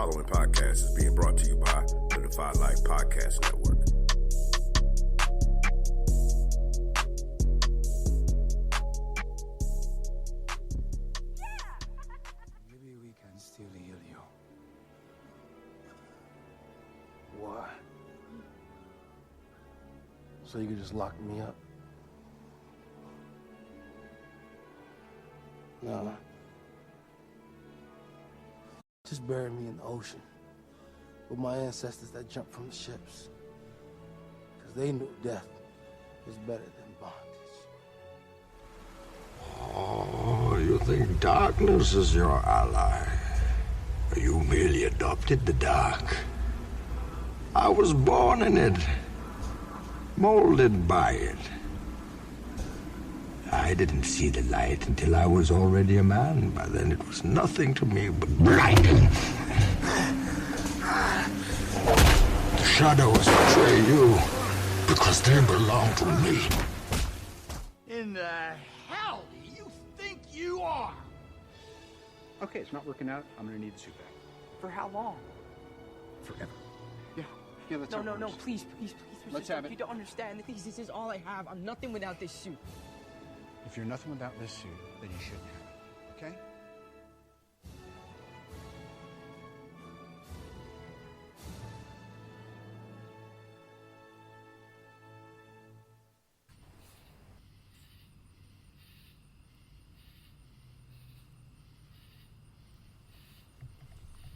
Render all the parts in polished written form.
following podcast is being brought to you by the Defy Life Podcast Network. Maybe we can still heal you. Why? So you can just lock me up? No. Just bury me in the ocean with my ancestors that jumped from the ships. Because they knew death was better than bondage. Oh, you think darkness is your ally? You merely adopted the dark. I was born in it, molded by it. I didn't see the light until I was already a man. By then it was nothing to me but blinding. The shadows betray you because they belong to me. In the hell do you think you are? Okay, it's not working out. I'm gonna need the suit back. For how long? Forever. Yeah, that's No, how it no, works. please, Let's have it. You don't understand. This is all I have. I'm nothing without this suit. If you're nothing without this suit, then you shouldn't have it. Okay?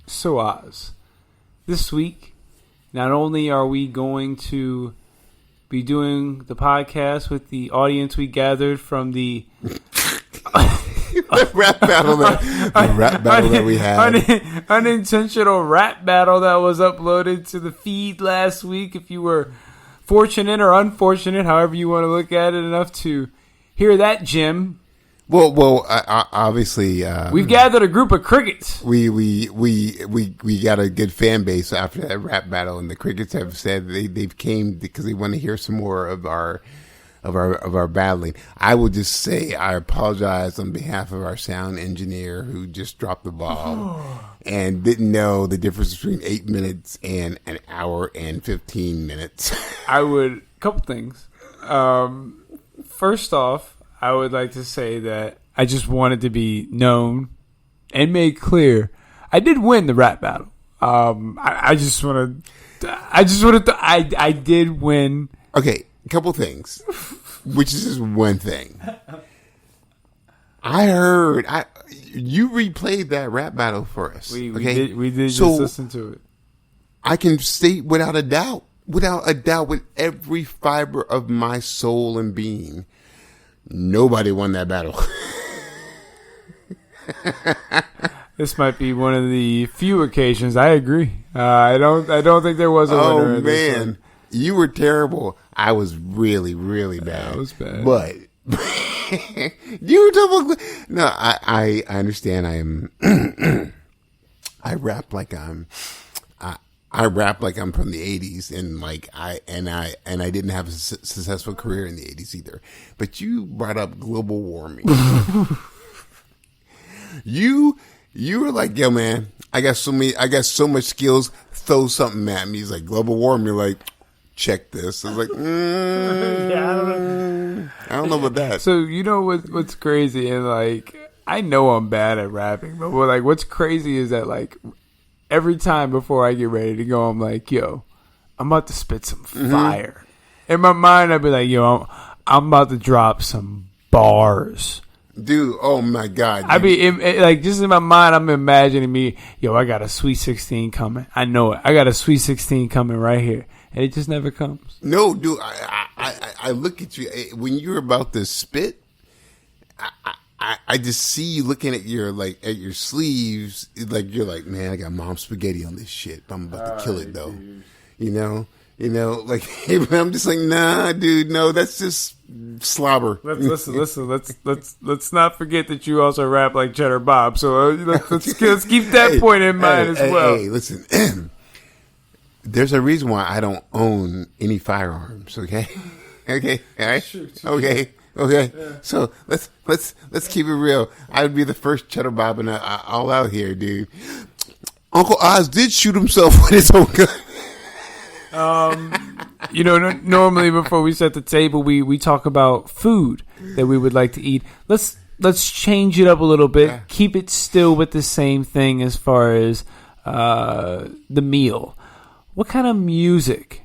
So Oz, this week, not only are we going to be doing the podcast with the audience we gathered from the rap battle that we had. Unintentional rap battle that was uploaded to the feed last week. If you were fortunate or unfortunate, however you want to look at it, enough to hear that, Jim. Well, obviously, we've gathered a group of crickets. We got a good fan base after that rap battle, and the crickets have said they've came because they want to hear some more of our battling. I will just say I apologize on behalf of our sound engineer who just dropped the ball and didn't know the difference between 8 minutes and an hour and 15 minutes. Couple things. First off, I would like to say that I just wanted to be known and made clear I did win the rap battle. I did win. Okay, a couple things, which is just one thing. I heard you replayed that rap battle for us. We okay? did so just listen to it. I can state without a doubt, with every fiber of my soul and being, nobody won that battle. This might be one of the few occasions. I agree. I don't think there was a winner. Oh man, you were terrible. I was really, really bad. That was bad. But you double. No, I understand. I am. I rap like I'm. I rap like I'm from the 80s, and I didn't have a successful career in the 80s either. But you brought up global warming. You were like, yo man, I got so much skills, throw something at me. He's like, global warming. You're like, check this. I was like, I don't know about that. So you know what's crazy, and like I know I'm bad at rapping, but what's crazy is that like every time before I get ready to go, I'm like, yo, I'm about to spit some fire. In my mind, I'd be like, yo, I'm about to drop some bars. Dude, oh my God. Dude. I mean, like, just in my mind, I'm imagining me, yo, I got a Sweet 16 coming. I know it. I got a Sweet 16 coming right here. And it just never comes. No, dude, I look at you. When you're about to spit, I just see you looking at your sleeves, like you're like, man, I got mom's spaghetti on this shit. I'm about to kill it though. Dude. You know, like I'm just like, nah, dude, no, that's just slobber. Listen. Let's not forget that you also rap like Cheddar Bob. So let's keep that point in mind as well. Hey, listen, there's a reason why I don't own any firearms. Okay, all right, okay. Yeah. So let's keep it real. I would be the first Cheddar Bob and all out here, dude. Uncle Oz did shoot himself with his own gun. Normally before we set the table, we talk about food that we would like to eat. Let's change it up a little bit. Yeah. Keep it still with the same thing as far as the meal. What kind of music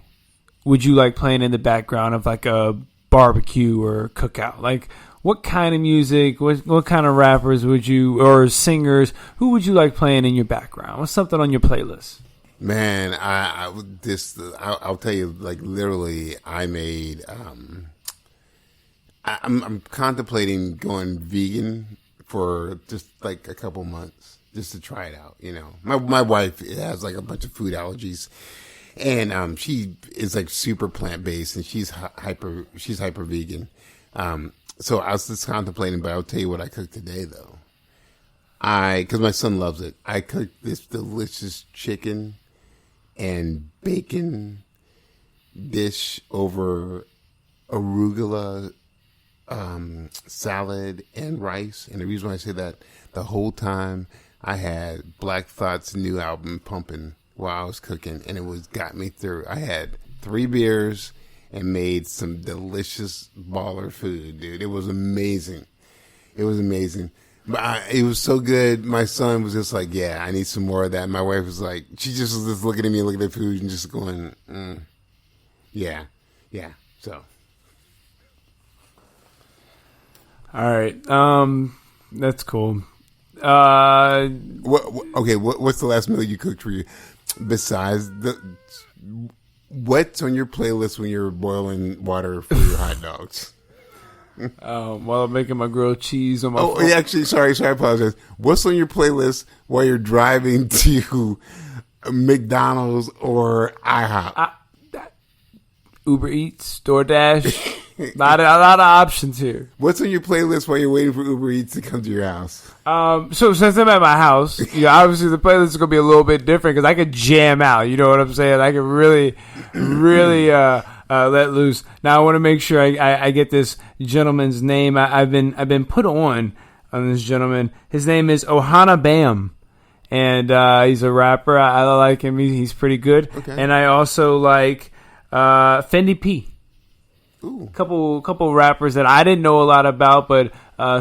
would you like playing in the background of like a barbecue or cookout? Like, what kind of music, what kind of rappers would you, or singers, who would you like playing in your background? What's something on your playlist? Man, I'll tell you, like, literally, I made, I'm contemplating going vegan for just like a couple months just to try it out. My wife has like a bunch of food allergies, and she is like super plant based, and she's hyper vegan. So I was just contemplating, but I'll tell you what I cooked today though. Because my son loves it. I cooked this delicious chicken and bacon dish over arugula salad and rice. And the reason why I say that, the whole time I had Black Thought's new album pumping while I was cooking, and it got me through. I had 3 beers and made some delicious baller food, dude. It was amazing. It was so good. My son was just like, yeah, I need some more of that. My wife was like, she just was just looking at me, looking at the food and just going, yeah. So. All right. That's cool. What's the last meal you cooked for you? Besides what's on your playlist when you're boiling water for your hot dogs? While I'm making my grilled cheese on my phone. Actually, sorry, I apologize. What's on your playlist while you're driving to McDonald's or IHOP? Uber Eats, DoorDash. a lot of options here. What's on your playlist while you're waiting for Uber Eats to come to your house? So since I'm at my house, obviously the playlist is gonna be a little bit different because I could jam out. You know what I'm saying? I could really let loose. Now I want to make sure I get this gentleman's name. I've been put on this gentleman. His name is Ohana Bam, and he's a rapper. I like him. He's pretty good. Okay. And I also like Fendi P. Ooh. Couple rappers that I didn't know a lot about, but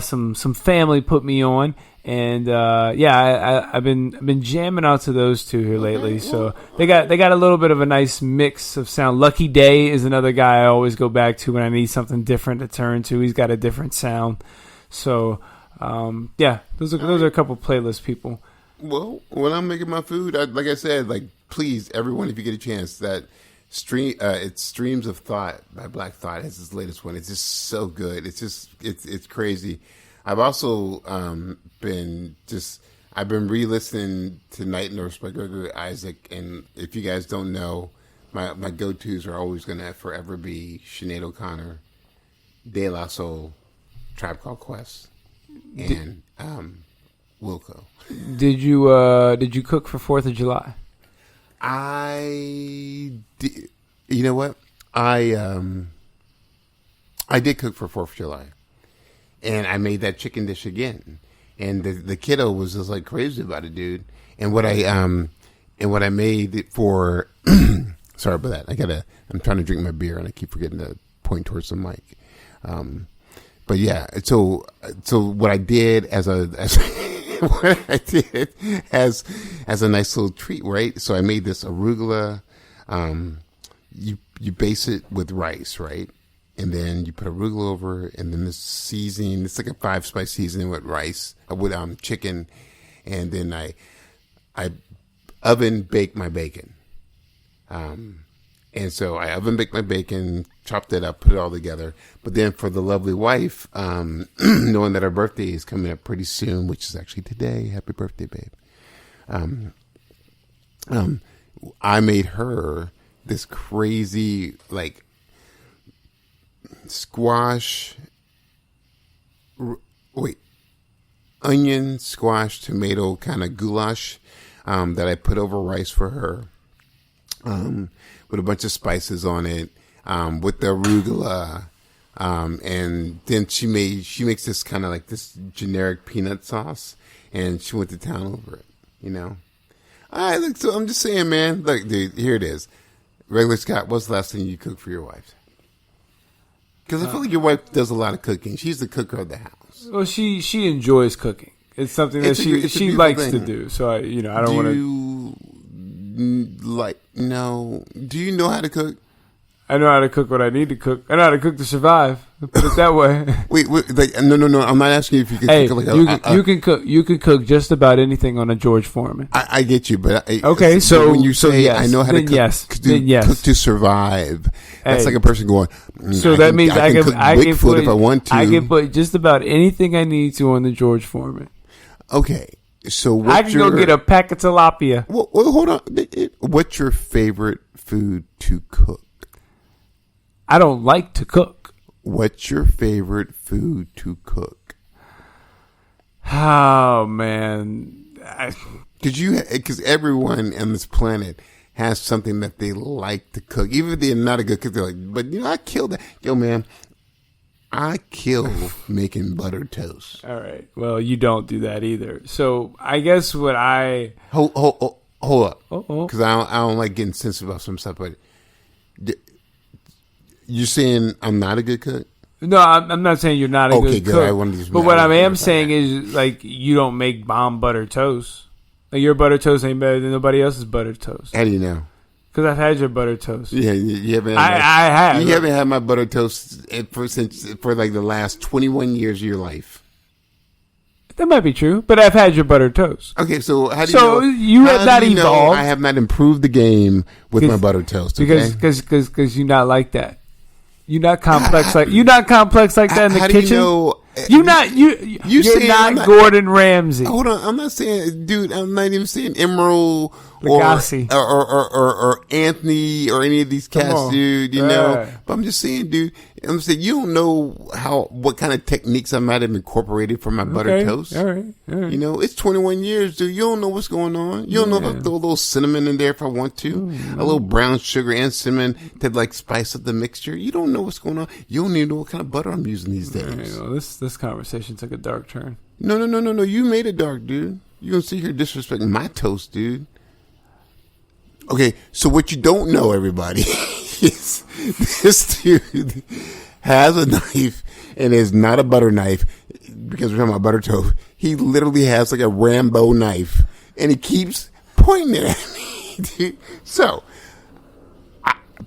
some family put me on, and I've been jamming out to those two here lately. So they got a little bit of a nice mix of sound. Lucky Day is another guy I always go back to when I need something different to turn to. He's got a different sound. So those are a couple playlist people. Well, when I'm making my food, like I said, like please everyone, if you get a chance, that. It's Streams of Thought by Black Thought. It's his latest one. It's just so good. It's crazy. I've also been re-listening to Night Nurse by Gregory Isaac, and if you guys don't know, my go-tos are always going to forever be Sinead O'Connor, De La Soul, Tribe Called Quest, and Wilco. Did you cook for 4th of July? I did. You know what? I did cook for 4th of July, and I made that chicken dish again. And the kiddo was just like crazy about it, dude. And what I made it for. Sorry about that. I'm trying to drink my beer, and I keep forgetting to point towards the mic. But yeah, so what I did as what I did as a nice little treat, right? So I made this arugula. You base it with rice, right? And then you put arugula over it, and then this seasoning. It's like a 5-spice seasoning with rice, with chicken, and then I oven baked my bacon. And so I oven baked my bacon, chopped it up, put it all together. But then for the lovely wife, knowing that her birthday is coming up pretty soon, which is actually today, happy birthday, babe. I made her this crazy, like, onion, squash, tomato kind of goulash that I put over rice for her. With a bunch of spices on it, with the arugula, and then she makes this kind of like this generic peanut sauce, and she went to town over it, you know. All right, look, so I'm just saying, man. Look, dude, here it is. Regular Scott, what's the last thing you cooked for your wife? Because I feel like your wife does a lot of cooking. She's the cooker of the house. Well, she enjoys cooking. It's something that she likes to do. So I don't want to. Do you know how to cook? I know how to cook what I need to cook. I know how to cook to survive. Put it that way. Wait, no. I'm not asking you if you can cook. You can cook. You can cook just about anything on a George Foreman. I get you, but okay. So when you say yes, I know how to cook, cook to survive, that's like a person going. So that means I can Bigfoot if I want to. I can put just about anything I need to on the George Foreman. Okay, so I can go get a pack of tilapia. Well, hold on. What's your favorite food to cook? I don't like to cook. What's your favorite food to cook? Oh man, because everyone on this planet has something that they like to cook, even if they're not a good cook. They're like, but I kill that. Yo, man, I kill making butter toast. All right. Well, you don't do that either. So I guess what I hold up, because I don't like getting sensitive about some stuff, but. You're saying I'm not a good cook? No, I'm not saying you're not a good cook. I wanted to but what I am saying is, like, you don't make bomb butter toast. Like, your butter toast ain't better than nobody else's butter toast. How do you know? Because I've had your butter toast. Yeah, you haven't. I have. You haven't had my butter toast for like the last 21 years of your life. That might be true, but I've had your butter toast. Okay, so how do you know? So you have not evolved. I have not improved the game with my butter toast. Okay? Because you're not like that. You're not complex like that in the kitchen. You're not Gordon Ramsay. Hold on, I'm not saying, dude. I'm not even saying Emerald Lagasse. or Anthony or any of these cats, dude. You know, but I'm just saying, dude. I'm saying you don't know what kind of techniques I might have incorporated for my butter toast. All right. You know, it's 21 years, dude. You don't know what's going on. You don't know if I throw a little cinnamon in there if I want to, a little brown sugar and cinnamon to like spice up the mixture. You don't know what's going on. You don't even know what kind of butter I'm using these days. Well, this conversation took a dark turn. No. You made it dark, dude. You gonna sit here disrespecting my toast, dude. Okay, so what you don't know, everybody, is this dude has a knife and it's not a butter knife because we're talking about butter toast. He literally has like a Rambo knife and he keeps pointing it at me, dude. So,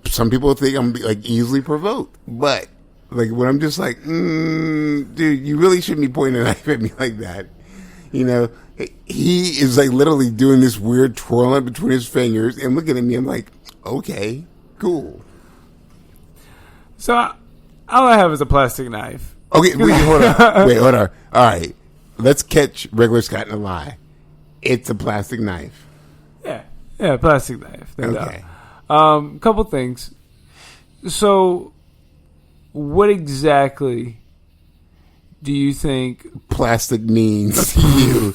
some people think I'm like easily provoked, but like when I'm just like, dude, you really shouldn't be pointing a knife at me like that. You know, he is like literally doing this weird twirling between his fingers and looking at me. I'm like, okay, cool. So all I have is a plastic knife. Okay, wait, hold on. All right, let's catch regular Scott in a lie. It's a plastic knife. Yeah, plastic knife. No okay. doubt. Couple things. So, what exactly do you think plastic means to you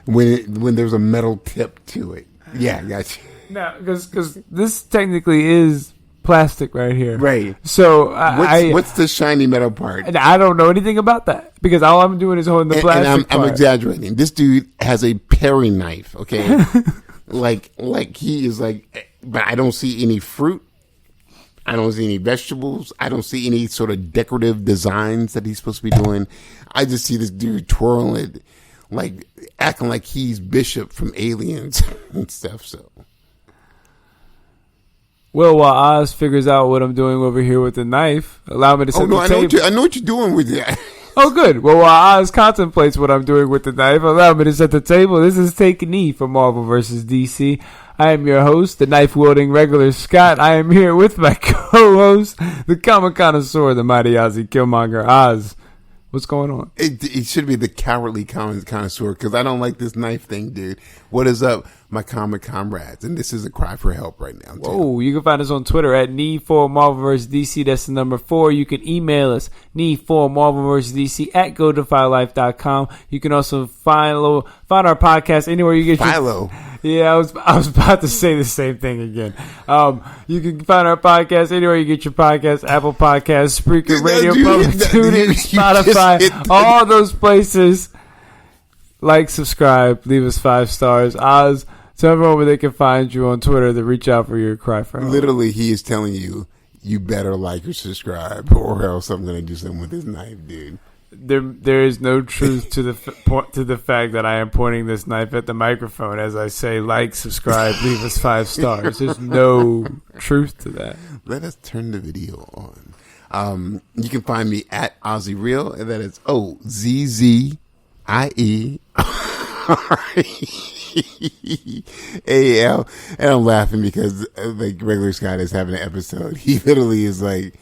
when there's a metal tip to it? Yeah, gotcha. No, because this technically is plastic right here. Right. So what's the shiny metal part? I don't know anything about that because all I'm doing is holding the plastic part. I'm exaggerating. This dude has a paring knife. Okay, like he is like, but I don't see any fruit. I don't see any vegetables. I don't see any sort of decorative designs that he's supposed to be doing. I just see this dude twirling, like acting like he's Bishop from Aliens and stuff. So, well, while Oz figures out what I'm doing over here with the knife, allow me to set the table. I know what you're doing with that. Oh, good. Well, while Oz contemplates what I'm doing with the knife, allow me to set the table. This is Take a Knee for Marvel vs. DC. I am your host, the knife-wielding regular Scott. I am here with my co-host, the comic connoisseur, the mighty Ozzy Killmonger. Oz, what's going on? It should be the cowardly comic connoisseur because I don't like this knife thing, dude. What is up, my comic comrades? And this is a cry for help right now, too. Whoa, you can find us on Twitter at Need4Marvel vs. DC. That's the number 4. You can email us, Need4Marvel vs. DC at GoDefyLife.com. You can also find our podcast anywhere you get Philo. Yeah, I was about to say the same thing again. You can find our podcast anywhere you get your podcast: Apple Podcasts, Spreaker, Radio Public, TuneIn, Spotify, all those places. Like, subscribe, leave us 5 stars. Oz, Tell everyone where they can find you on Twitter to reach out for your cry for help. Literally, he is telling you, you better like or subscribe, or else I'm going to do something with this knife, dude. There is no truth to the fact that I am pointing this knife at the microphone as I say, like, subscribe, leave us 5 stars. There's no truth to that. Let us turn the video on. You can find me at Ozzy Real, and that is OZZIEAL. And I'm laughing because like regular Scott is having an episode. He literally is like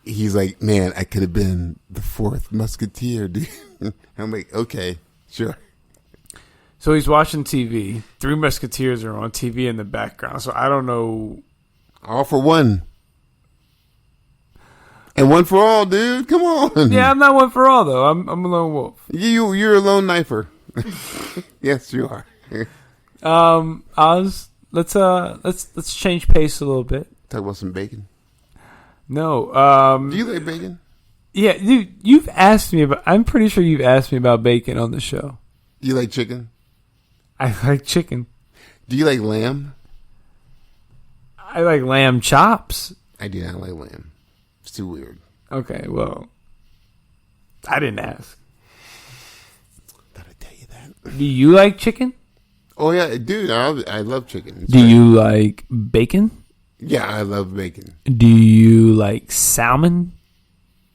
he's like, man, I could have been the 4th Musketeer, dude. I'm like, okay, sure. So he's watching TV. 3 Musketeers are on TV in the background. So I don't know. All for one. And one for all, dude. Come on. Yeah, I'm not one for all though. I'm a lone wolf. You're a lone knifer. Yes, you are. Oz, let's change pace a little bit. Talk about some bacon. No. Do you like bacon? Yeah, you've asked me about. I'm pretty sure you've asked me about bacon on the show. Do you like chicken? I like chicken. Do you like lamb? I like lamb chops. I do not like lamb. It's too weird. Okay, well, I didn't ask. Thought I'd tell you that. Do you like chicken? Oh yeah, dude, I love chicken. It's Do great. you like bacon? Yeah, I love bacon. Do you like salmon?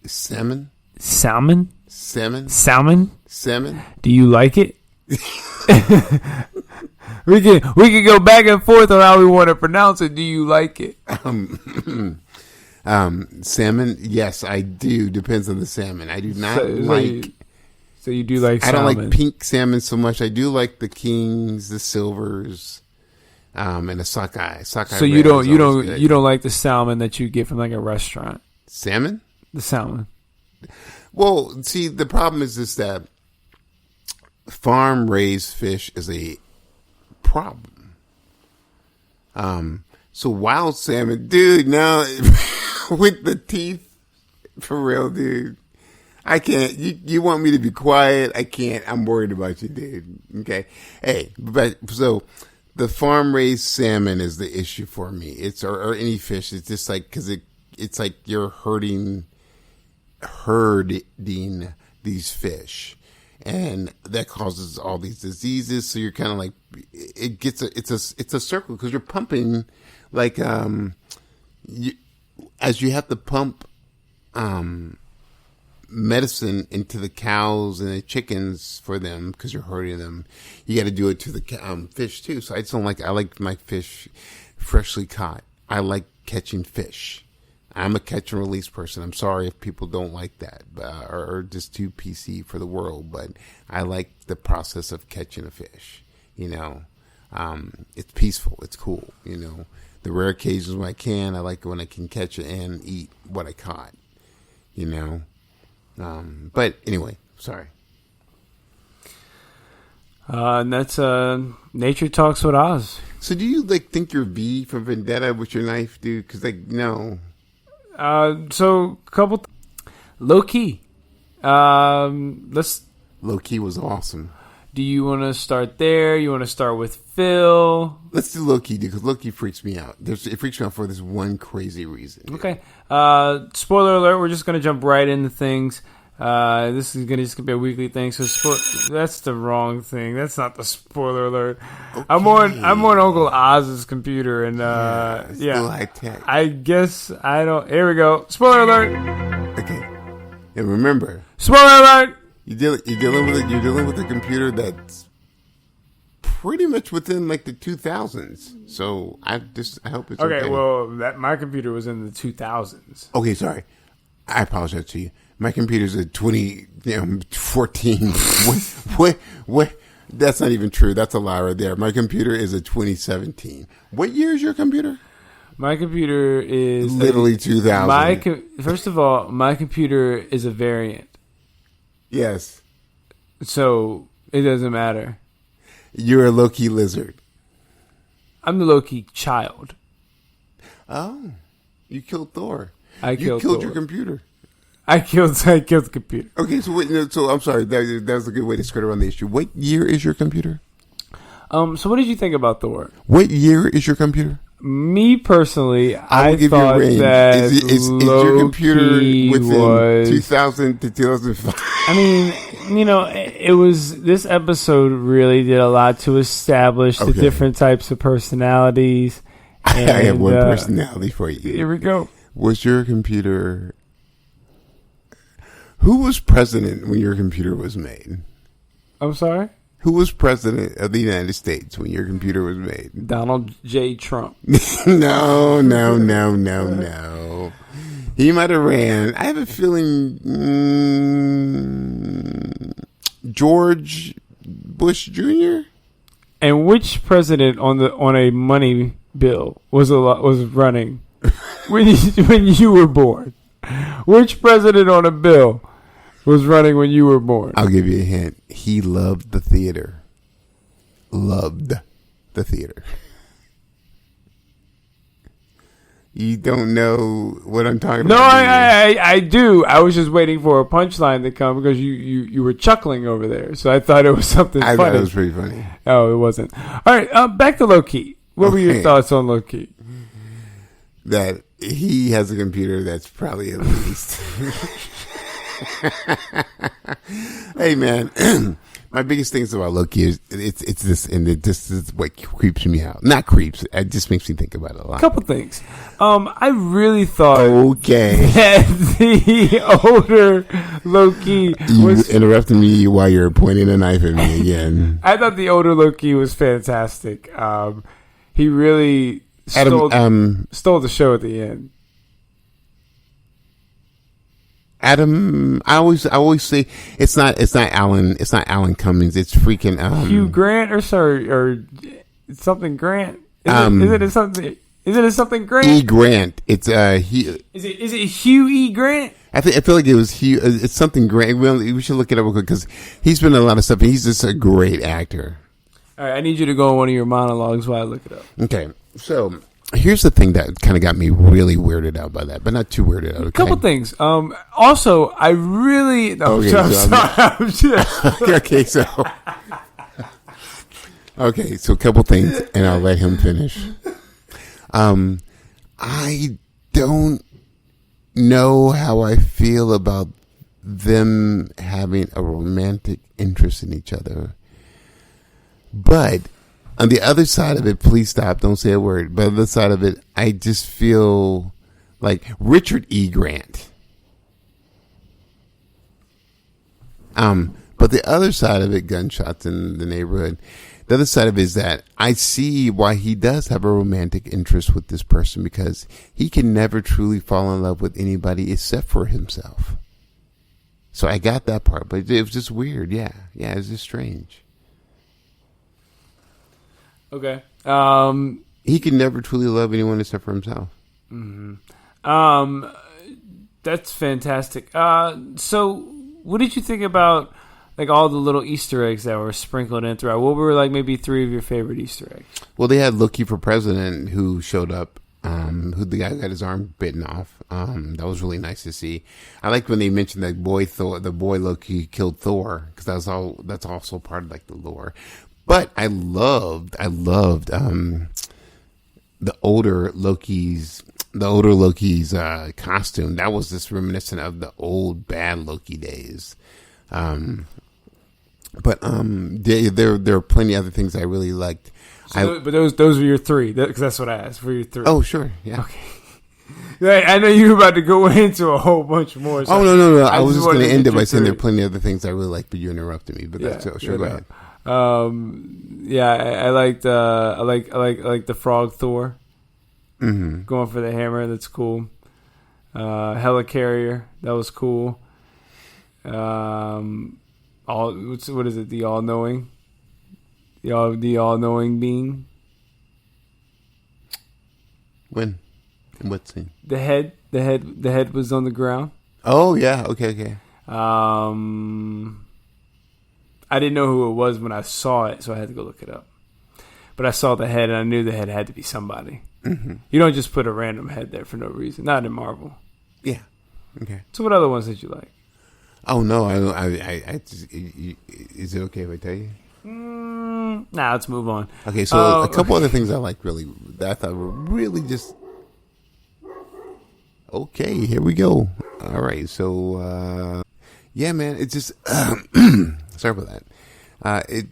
Salmon? Salmon? Salmon? Salmon? Salmon? Do you like it? we can go back and forth on how we want to pronounce it. Do you like it? Salmon? Yes, I do. Depends on the salmon. I do not So you do like salmon. I don't like pink salmon so much. I do like the kings, the silvers, and the sockeye. So you don't like the salmon that you get from like a restaurant. Salmon? The salmon. Well, see, the problem is that farm raised fish is a problem. So wild salmon, dude, now with the teeth, for real, dude. I can't. You want me to be quiet? I can't. I'm worried about you, dude. Okay. Hey, but so the farm raised salmon is the issue for me. It's or any fish. It's just like because it's like you're herding these fish, and that causes all these diseases. So you're kind of like it's a circle because you're pumping like as you have to pump medicine into the cows and the chickens for them because you're hurting them. You got to do it to the fish too. So I like my fish freshly caught. I like catching fish. I'm a catch and release person. I'm sorry if people don't like that or just too PC for the world, but I like the process of catching a fish. You know, it's peaceful. It's cool. You know, the rare occasions when I can, I like when I can catch it and eat what I caught. You know. But anyway, sorry. And that's Nature Talks with Oz. So do you think you're V from Vendetta with your knife, dude? Because no. So couple Loki. Loki was awesome. Do you want to start there? You want to start with Phil? Let's do Loki, dude, because Loki freaks me out. It freaks me out for this one crazy reason. Dude. Okay. Spoiler alert. We're just gonna jump right into things. This is gonna be a weekly thing. So that's the wrong thing. That's not the spoiler alert. Okay. I'm on Uncle Oz's computer, and still high tech. I guess I don't. Here we go. Spoiler alert. Okay. And remember, spoiler alert. You're dealing with a computer that's pretty much within like the 2000s. So I hope it's okay. Okay, well, my computer was in the 2000s. Okay, sorry. I apologize to you. My computer's a 2014. What? That's not even true. That's a lie right there. My computer is a 2017. What year is your computer? My computer is literally 2000. First of all, my computer is a variant. Yes. So it doesn't matter. You're a Loki lizard. I'm the Loki child. Oh, you killed Thor. You killed your computer. I killed the computer. Okay, so I'm sorry. That was a good way to skirt around the issue. What year is your computer? So what did you think about Thor? What year is your computer? Me personally, I will give thought you a range. that Is your computer within was 2000 to 2005? I mean, it was, this episode really did a lot to establish the different types of personalities. And, I have one personality for you. Here we go. Was your computer... Who was president when your computer was made? I'm sorry? Who was president of the United States when your computer was made? Donald J. Trump. No. He might have ran. I have a feeling George Bush Jr. And which president on a money bill was running when you were born? Which president on a bill was running when you were born? I'll give you a hint. He loved the theater. Loved the theater. You don't know what I'm talking about? No, I do. I was just waiting for a punchline to come because you were chuckling over there. So I thought it was something funny. I thought it was pretty funny. Oh, it wasn't. All right, back to Loki. What were your thoughts on Loki? That he has a computer that's probably at least... Hey man, my biggest things about Loki is it's this, and this is what creeps me out. Not creeps, it just makes me think about it a lot. Couple things. I really thought that the older Loki was... You interrupted me while you're pointing a knife at me again. I thought the older Loki was fantastic. He really stole the show at the end. Adam, I always say it's not Alan Cummings. It's freaking Hugh Grant or something Grant. Is it something Grant? E. Grant. It's he. Is it Hugh E. Grant? I feel like it was Hugh. It's something Grant. We should look it up real quick because he's been in a lot of stuff. And he's just a great actor. All right, I need you to go on one of your monologues while I look it up. Okay, so. Here's the thing that kind of got me really weirded out by that, but not too weirded out. Okay? A couple things. Also, I really... No, okay, I'm sorry. Okay, so a couple things, and I'll let him finish. I don't know how I feel about them having a romantic interest in each other, but... On the other side of it, please stop, don't say a word. But on the other side of it, I just feel like Richard E. Grant. But the other side of it, gunshots in the neighborhood. The other side of it is that I see why he does have a romantic interest with this person because he can never truly fall in love with anybody except for himself. So I got that part, but it was just weird. Yeah, it was just strange. Okay. He can never truly love anyone except for himself. Mm-hmm. That's fantastic. So what did you think about like all the little Easter eggs that were sprinkled in throughout? What were like maybe 3 of your favorite Easter eggs? Well, they had Loki for president who showed up. Who the guy got his arm bitten off. That was really nice to see. I liked when they mentioned that the boy Loki killed Thor because that's also part of like the lore. But I loved the older Loki's costume. That was just reminiscent of the old bad Loki days. But there are plenty of other things I really liked. But those were your 3 because that's what I asked for your 3. Oh sure, yeah. Okay. I know you were about to go into a whole bunch more. So no. I was just going to end it by saying there are plenty of other things I really like, but you interrupted me. But that's sure. Go ahead. I liked I like the frog Thor. Mm-hmm. Going for the hammer, that's cool. Helicarrier, that was cool. What is it? The all-knowing, the all-knowing being. When? In what scene? The head was on the ground. Oh yeah, okay. I didn't know who it was when I saw it, so I had to go look it up. But I saw the head, and I knew the head had to be somebody. Mm-hmm. You don't just put a random head there for no reason. Not in Marvel. Yeah. Okay. So what other ones did you like? Oh no, I is it okay if I tell you? No, Nah, let's move on. Okay, so a couple other things I like really that I thought were really just okay. Here we go. All right, so yeah, man, it's just sorry about that.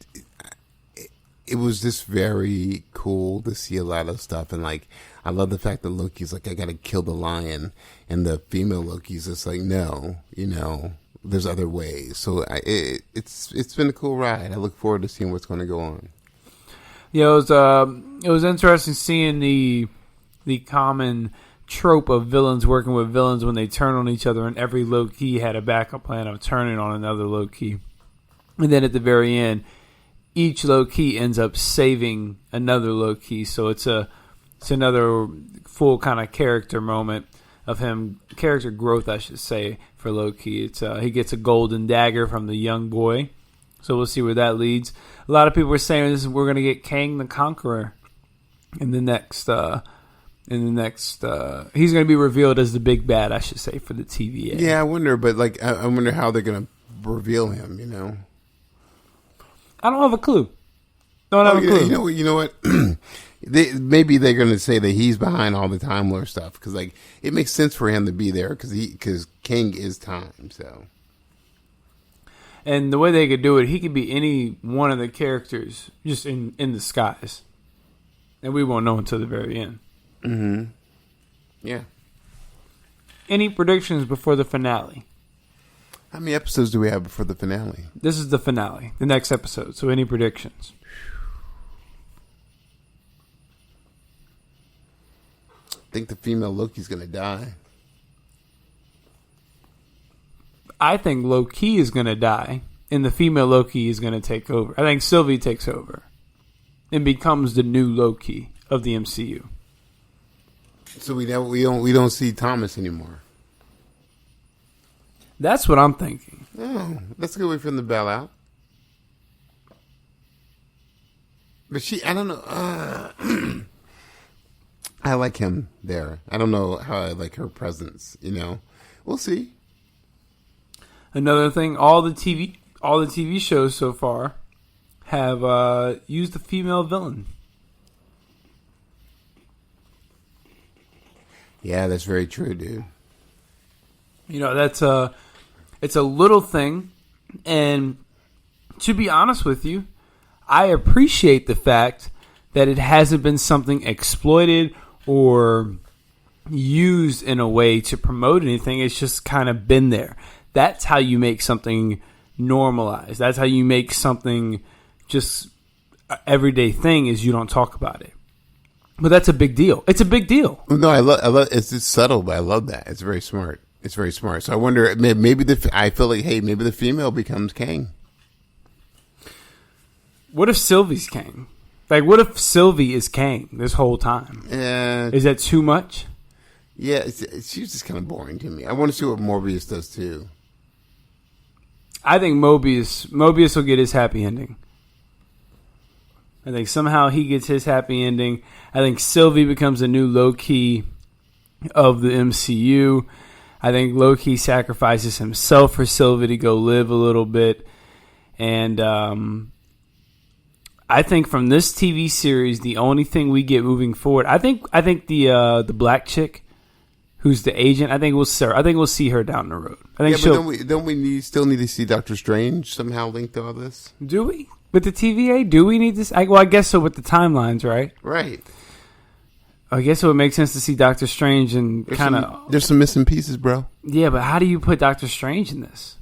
It was just very cool to see a lot of stuff, and like I love the fact that Loki's like, I gotta kill the lion, and the female Loki's just like, no, there's other ways. So it's been a cool ride. I look forward to seeing what's going to go on. Yeah, it was interesting seeing the common trope of villains working with villains when they turn on each other, and every Loki had a backup plan of turning on another Loki, and then at the very end, each Loki ends up saving another Loki. So it's another full kind of character moment of him, character growth, I should say, for Loki. It's he gets a golden dagger from the young boy, so we'll see where that leads. A lot of people are saying we're going to get Kang the Conqueror in the next. He's going to be revealed as the big bad, I should say, for the TVA. Yeah, I wonder, but like I wonder how they're going to reveal him. I don't have a clue. Don't have a clue. You know what? Maybe they're going to say that he's behind all the Time Lord stuff because, like, it makes sense for him to be there because King is time. So, and the way they could do it, he could be any one of the characters just in disguise, and we won't know until the very end. Mm-hmm. Yeah. Any predictions before the finale? How many episodes do we have before the finale? This is the finale, the next episode. So, any predictions? I think the female Loki's going to die. I think Loki is going to die, and the female Loki is going to take over. I think Sylvie takes over and becomes the new Loki of the MCU. So we don't see Thomas anymore. That's what I'm thinking. Oh, that's a good way for them to bail out. But I don't know. I like him there. I don't know how I like her presence. We'll see. Another thing, all the TV shows so far have used a female villain. Yeah, that's very true, dude. That's it's a little thing, and to be honest with you, I appreciate the fact that it hasn't been something exploited or used in a way to promote anything. It's just kind of been there. That's how you make something normalized. That's how you make something just an everyday thing, is you don't talk about it. But that's a big deal. It's a big deal. No, I love it's subtle, but I love that. It's very smart. It's very smart. So I wonder, maybe I feel like, hey, maybe the female becomes Kang. What if Sylvie's Kang? Like, what if Sylvie is Kang this whole time? Is that too much? Yeah, she's just kind of boring to me. I want to see what Morbius does too. I think Mobius will get his happy ending. I think somehow he gets his happy ending. I think Sylvie becomes a new Loki of the MCU. I think Loki sacrifices himself for Sylvie to go live a little bit. And I think from this TV series, the only thing we get moving forward, I think the black chick who's the agent, I think we'll see her down the road. I think don't we still need to see Doctor Strange somehow linked to all this? Do we? With the TVA, do we need this? I guess so with the timelines, right? Right. I guess it would make sense to see Doctor Strange and kind of... There's some missing pieces, bro. Yeah, but how do you put Doctor Strange in this?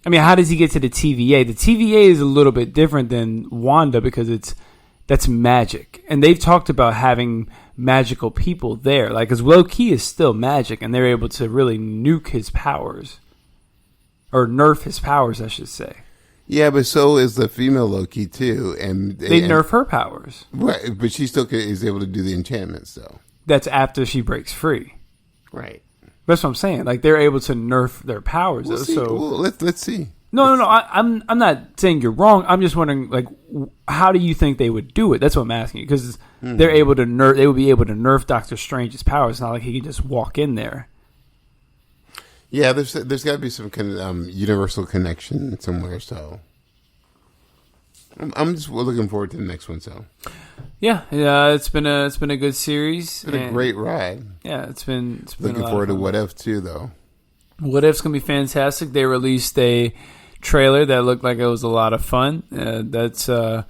I mean, how does he get to the TVA? The TVA is a little bit different than Wanda because that's magic. And they've talked about having magical people there. Like, because Loki is still magic, and they're able to really nuke his powers. Or nerf his powers, I should say. Yeah, but so is the female Loki too, and they nerf her powers. Right, but she still is able to do the enchantments, though. That's after she breaks free. Right. That's what I'm saying. Like, they're able to nerf their powers. We'll see. So let's see. No. I'm not saying you're wrong. I'm just wondering, like, how do you think they would do it? That's what I'm asking you, because they're able to nerf. They would be able to nerf Doctor Strange's powers. It's not like he can just walk in there. Yeah, there's got to be some kind of universal connection somewhere. So I'm just looking forward to the next one. So Yeah, it's been a good series. it's been a great ride. Yeah, it's been Looking forward to What If too, though. What If's gonna be fantastic. They released a trailer that looked like it was a lot of fun. That's gonna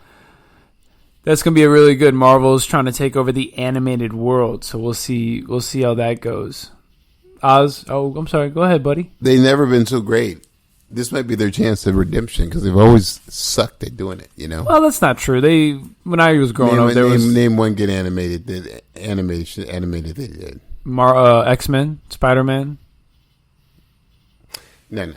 be a really good. Marvel's trying to take over the animated world, so we'll see how that goes. Oz, I'm sorry. Go ahead, buddy. They've never been so great. This might be their chance of redemption because they've always sucked at doing it. You know. Well, that's not true. When I was growing up, name one good animated they did. X-Men, Spider-Man. No.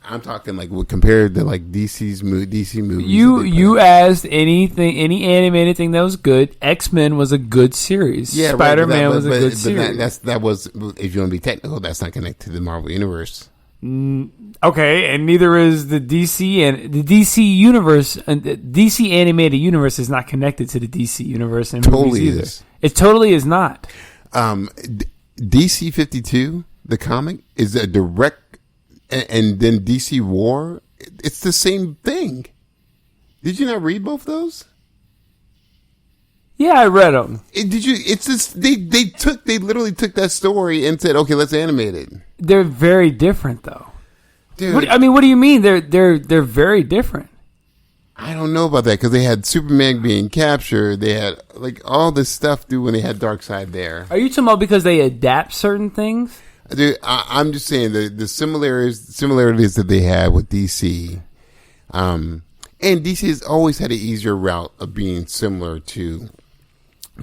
I'm talking like compared to like DC movies. You asked any animated thing that was good. X-Men was a good series. Yeah, Spider-Man was a good series. That was, if you want to be technical, that's not connected to the Marvel universe. Okay, and neither is the DC and the DC universe. And the DC animated universe is not connected to the DC universe and movies either. Is. It totally is not. DC 52, the comic, is a direct, and then DC War. It's the same thing. Did you not read both those? Yeah, I read them. Did you? It's just they literally took that story and said, okay, let's animate it. They're very different, though. Dude, what do you mean? They're very different. I don't know about that because they had Superman being captured. They had like all this stuff, dude. When they had Darkseid there. Are you talking about because they adapt certain things? Dude, I'm just saying the similarities that they had with DC, and DC has always had an easier route of being similar to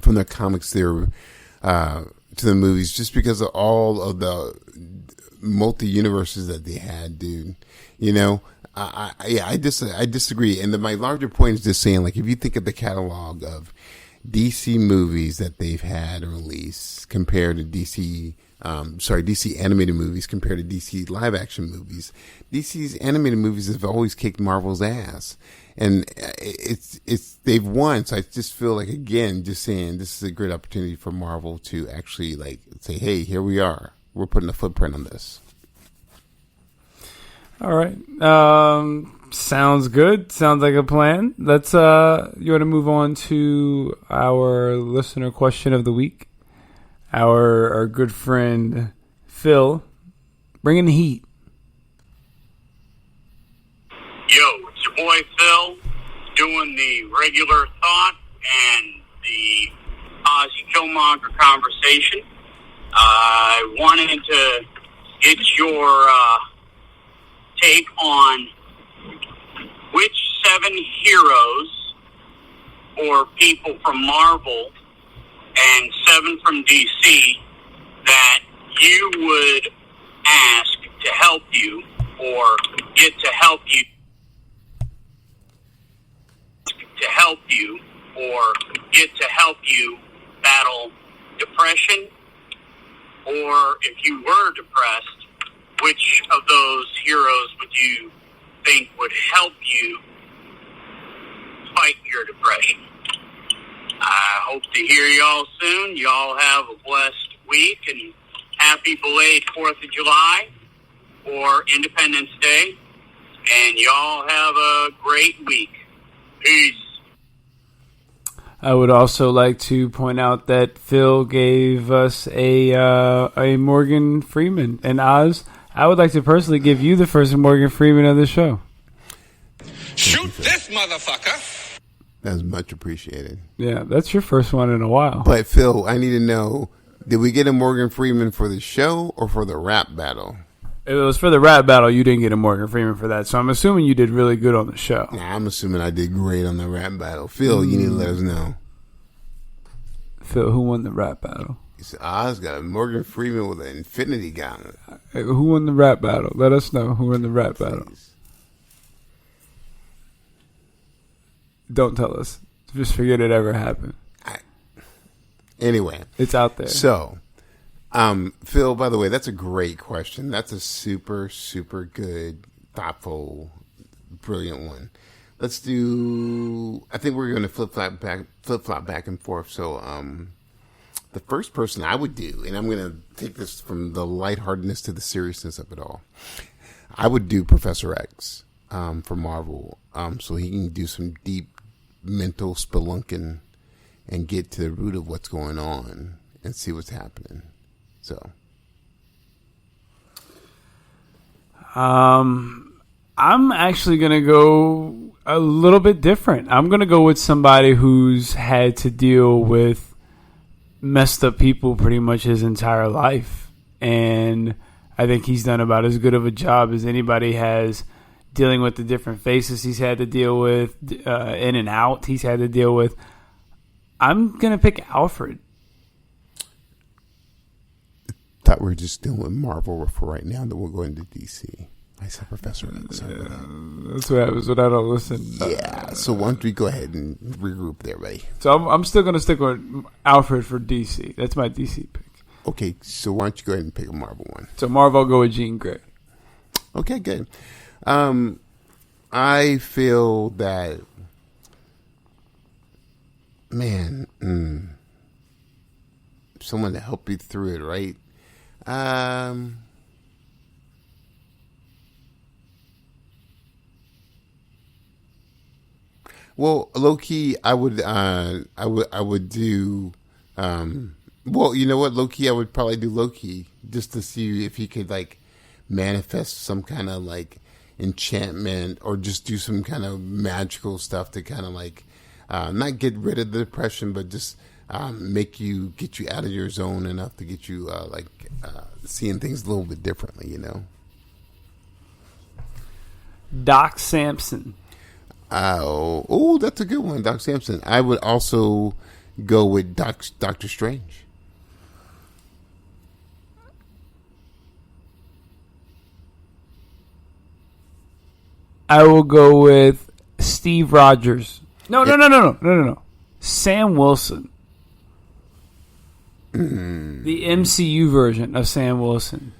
from the comics there to the movies, just because of all of the multi-universes that they had, dude. You know, I disagree. And my larger point is just saying, like, if you think of the catalog of DC movies that they've had released compared to DC animated movies compared to DC live action movies, DC's animated movies have always kicked Marvel's ass. And they've won. So I just feel like, again, just saying this is a great opportunity for Marvel to actually like say, hey, here we are. We're putting a footprint on this. All right. Sounds good. Sounds like a plan. Let's, you want to move on to our listener question of the week? Our good friend, Phil, bringing the heat. Yo, it's your boy Phil, doing the regular thought and the Ozzy Killmonger conversation. I wanted to get your take on which 7 heroes or people from Marvel and 7 from DC that you would ask to help you or get to help you battle depression, or if you were depressed, which of those heroes would you think would help you fight your depression? I hope to hear y'all soon. Y'all have a blessed week, and happy belated 4th of July or Independence Day, and y'all have a great week. Peace. I would also like to point out that Phil gave us a Morgan Freeman. And Oz, I would like to personally give you the first Morgan Freeman of the show. Shoot this motherfucker! That's much appreciated. Yeah, that's your first one in a while. But Phil, I need to know, did we get a Morgan Freeman for the show or for the rap battle? If it was for the rap battle, you didn't get a Morgan Freeman for that. So I'm assuming you did really good on the show. Nah, I'm assuming I did great on the rap battle. Phil, you need to let us know. Phil, who won the rap battle? He said, Oz got a Morgan Freeman with an infinity gauntlet. Hey, who won the rap battle? Let us know who won the rap battle. Don't tell us. Just forget it ever happened. Anyway. It's out there. So, Phil, by the way, that's a great question. That's a super, super good, thoughtful, brilliant one. Let's do, I think we're going to flip-flop back and forth. So, the first person I would do, and I'm going to take this from the lightheartedness to the seriousness of it all, I would do Professor X. for Marvel, so he can do some deep mental spelunking and get to the root of what's going on and see what's happening. So, I'm actually gonna go a little bit different. I'm gonna go with somebody who's had to deal with messed up people pretty much his entire life, and I think he's done about as good of a job as anybody has, dealing with the different faces he's had to deal with, in and out he's had to deal with. I'm going to pick Alfred. Thought we were just dealing with Marvel for right now, that we're going to DC. I said Professor X. That's what happens when I don't listen. Yeah, so why don't we go ahead and regroup there, buddy? So I'm still going to stick with Alfred for DC. That's my DC pick. Okay, so why don't you go ahead and pick a Marvel one? So Marvel, I'll go with Jean Grey. Okay, good. I feel that, man, someone to help you through it, right? Well, Loki, I would do. Well, you know what, Loki, I would probably do Loki just to see if he could like manifest some kind of like enchantment or just do some kind of magical stuff to kind of like not get rid of the depression, but just get you out of your zone enough to get you seeing things a little bit differently, you know. Doc Samson. Oh, that's a good one, Doc Samson. I would also go with Doctor Strange. I will go with Steve Rogers. No. Sam Wilson. The MCU version of Sam Wilson.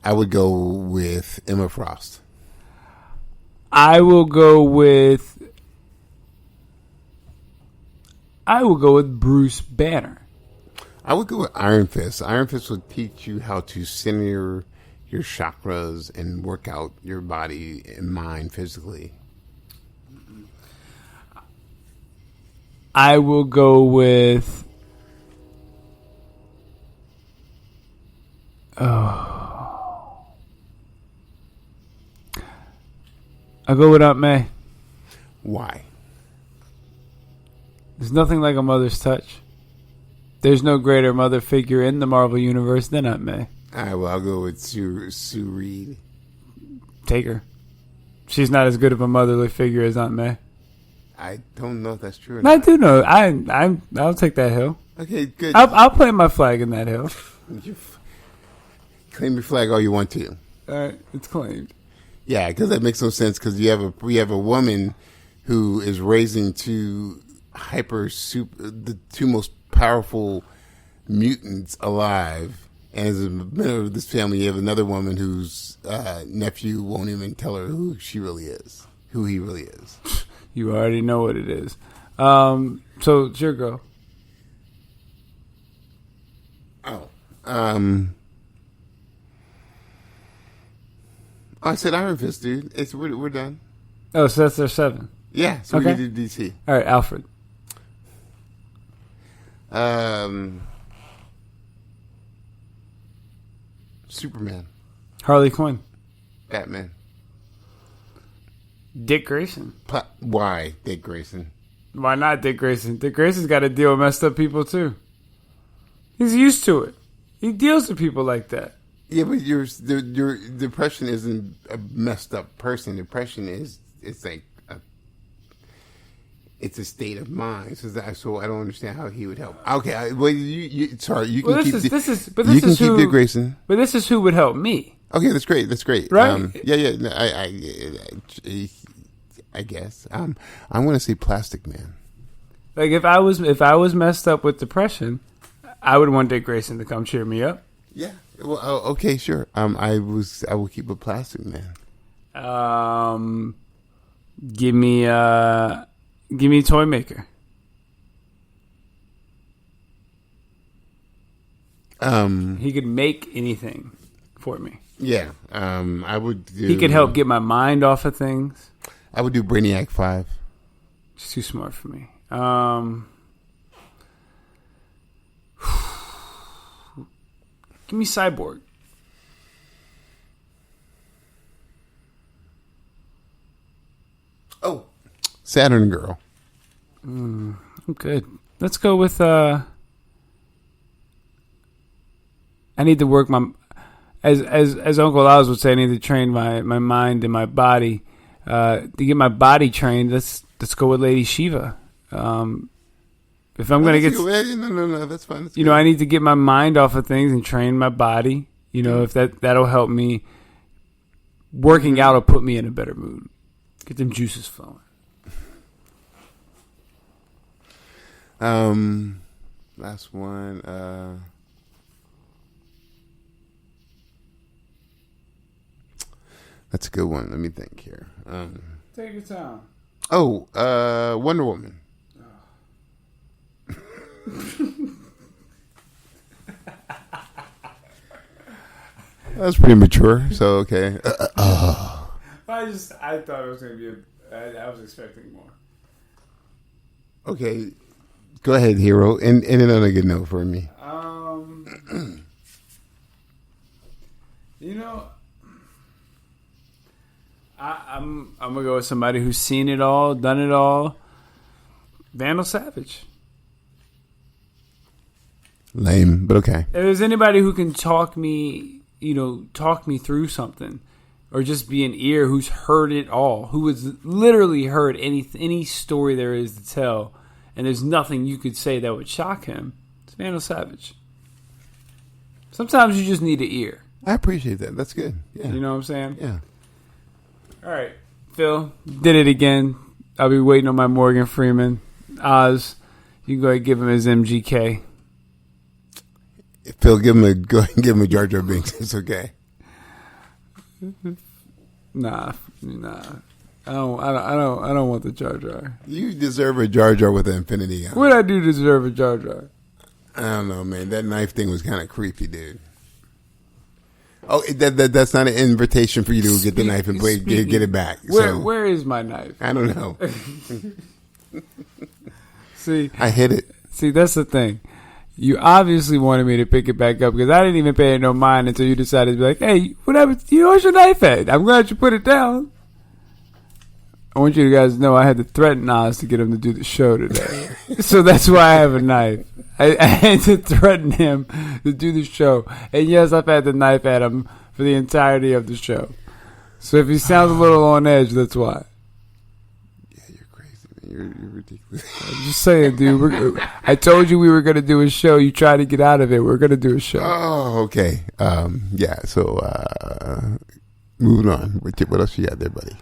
I would go with Emma Frost. I will go with Bruce Banner. I would go with Iron Fist. Iron Fist would teach you how to center your chakras and work out your body and mind physically. I will go with I'll go with Aunt May. Why? There's nothing like a mother's touch. There's no greater mother figure in the Marvel Universe than Aunt May. All right, well, I'll go with Sue Reed. Take her. She's not as good of a motherly figure as Aunt May. I don't know if that's true. I do know. I'll take that hill. Okay, good. I'll plant my flag in that hill. Claim your flag all you want to. All right, it's claimed. Yeah, because that makes no sense. Because we have a woman who is raising the two most powerful mutants alive. And as a member of this family, you have another woman whose nephew won't even tell her who he really is. You already know what it is. So it's your go. I said Iron Fist, dude. We're done. Oh, so that's their 7. Yeah, so okay. We can do DC. All right, Alfred. Superman. Harley Quinn. Batman. Dick Grayson. Why Dick Grayson? Why not Dick Grayson? Dick Grayson's got to deal with messed up people too. He's used to it. He deals with people like that. Yeah, but your depression isn't a messed up person. Depression is like it's a state of mind. So I don't understand how he would help. Okay, you keep Dick Grayson. But this is who would help me. Okay, that's great. Right? Yeah. No, I guess I'm going to say Plastic Man. Like if I was messed up with depression, I would want Dick Grayson to come cheer me up. Yeah. Well, okay, sure. I will keep a Plastic Man. Give me Toy Maker. He could make anything for me. Yeah, I would do... He could help get my mind off of things. I would do Brainiac 5. It's too smart for me. Give me Cyborg. Oh, Saturn Girl. I'm good. Let's go with. I need to work my, as Uncle Oz would say, I need to train my mind and my body. To get my body trained, let's go with Lady Shiva. If I'm gonna get, no, that's fine. That's you know, I need to get my mind off of things and train my body. You know, if that'll help me. Working out will put me in a better mood. Get them juices flowing. Last one. That's a good one. Let me think here. Take your time. Oh, Wonder Woman. That's pretty mature. So okay. I thought it was gonna be. I was expecting more. Okay, go ahead, Hero, and another good note for me. You know, I'm gonna go with somebody who's seen it all, done it all. Vandal Savage. Lame, but okay. If there's anybody who can talk me through something, or just be an ear who's heard it all, who has literally heard any story there is to tell, and there's nothing you could say that would shock him, it's Vandal Savage. Sometimes you just need an ear. I appreciate that. That's good. Yeah. You know what I'm saying? Yeah. All right, Phil, did it again. I'll be waiting on my Morgan Freeman. Oz, you can go ahead and give him his MGK. Phil, go ahead and give him a Jar Jar Binks. It's okay. Nah. I don't want the Jar Jar. You deserve a Jar Jar with an infinity. What I do deserve a Jar Jar? I don't know, man. That knife thing was kind of creepy, dude. Oh, that's not an invitation for you to get the knife and get it back. Where is my knife? I don't know. See, I hit it. See, that's the thing. You obviously wanted me to pick it back up because I didn't even pay it no mind until you decided to be like, "Hey, whatever, where's your knife at? I'm glad you put it down." I want you guys to know I had to threaten Oz to get him to do the show today. So that's why I have a knife. I had to threaten him to do the show. And yes, I've had the knife at him for the entirety of the show. So if he sounds a little on edge, that's why. Yeah, you're crazy, man. You're ridiculous. I'm just saying, dude. I told you we were going to do a show. You tried to get out of it. We're going to do a show. Oh, okay. Yeah, so moving on. What else you got there, buddy?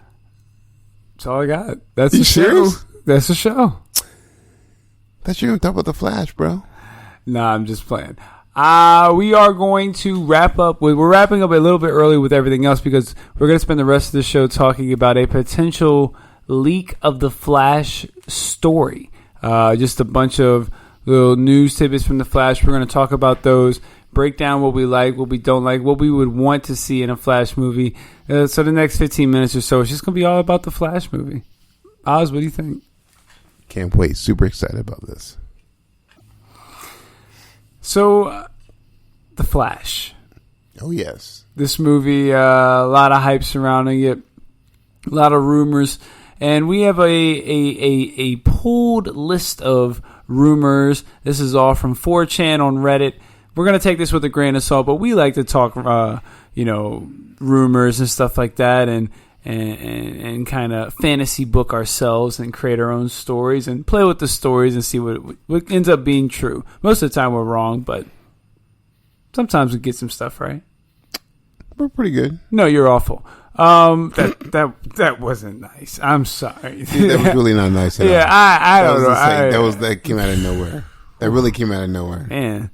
That's all I got. That's the serious? show. That's the show. Thought you were going to talk about the Flash, bro. Nah, I'm just playing. We are going to wrap up. We're wrapping up a little bit early with everything else because we're going to spend the rest of the show talking about a potential leak of the Flash story. Just a bunch of little news tidbits from the Flash. We're going to talk about those, break down what we like, what we don't like, what we would want to see in a Flash movie. So the next 15 minutes or so, it's just going to be all about the Flash movie. Oz, what do you think? Can't wait. Super excited about this. So, The Flash. Oh, yes. This movie, a lot of hype surrounding it, a lot of rumors, and we have a pulled list of rumors. This is all from 4chan on Reddit. We're going to take this with a grain of salt, but we like to talk, rumors and stuff like that, and kind of fantasy book ourselves and create our own stories and play with the stories and see what ends up being true. Most of the time we're wrong, but sometimes we get some stuff right. We're pretty good. No, you're awful. That wasn't nice. I'm sorry. That was really not nice at all. Yeah, I don't know. That came out of nowhere. That really came out of nowhere. Man.